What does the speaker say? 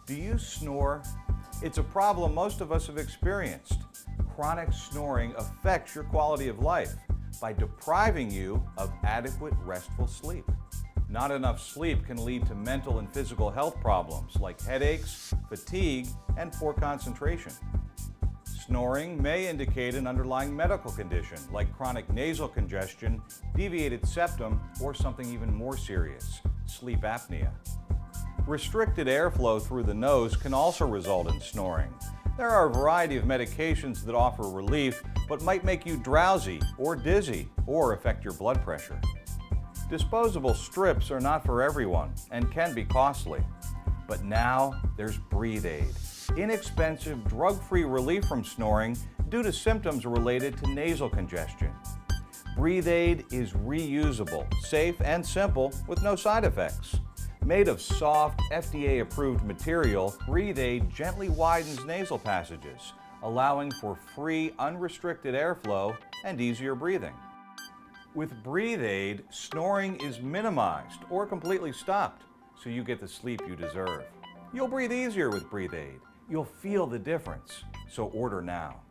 Do you snore? It's a problem most of us have experienced. Chronic snoring affects your quality of life by depriving you of adequate restful sleep. Not enough sleep can lead to mental and physical health problems like headaches, fatigue, and poor concentration. Snoring may indicate an underlying medical condition like chronic nasal congestion, deviated septum, or something even more serious, sleep apnea. Restricted airflow through the nose can also result in snoring. There are a variety of medications that offer relief but might make you drowsy or dizzy or affect your blood pressure. Disposable strips are not for everyone and can be costly. But now there's Breathe-Aide, inexpensive drug-free relief from snoring due to symptoms related to nasal congestion. Breathe-Aide is reusable, safe, and simple with no side effects. Made of soft, FDA-approved material, Breathe-Aide gently widens nasal passages, allowing for free, unrestricted airflow and easier breathing. With Breathe-Aide, snoring is minimized or completely stopped, so you get the sleep you deserve. You'll breathe easier with Breathe-Aide. You'll feel the difference, so order now.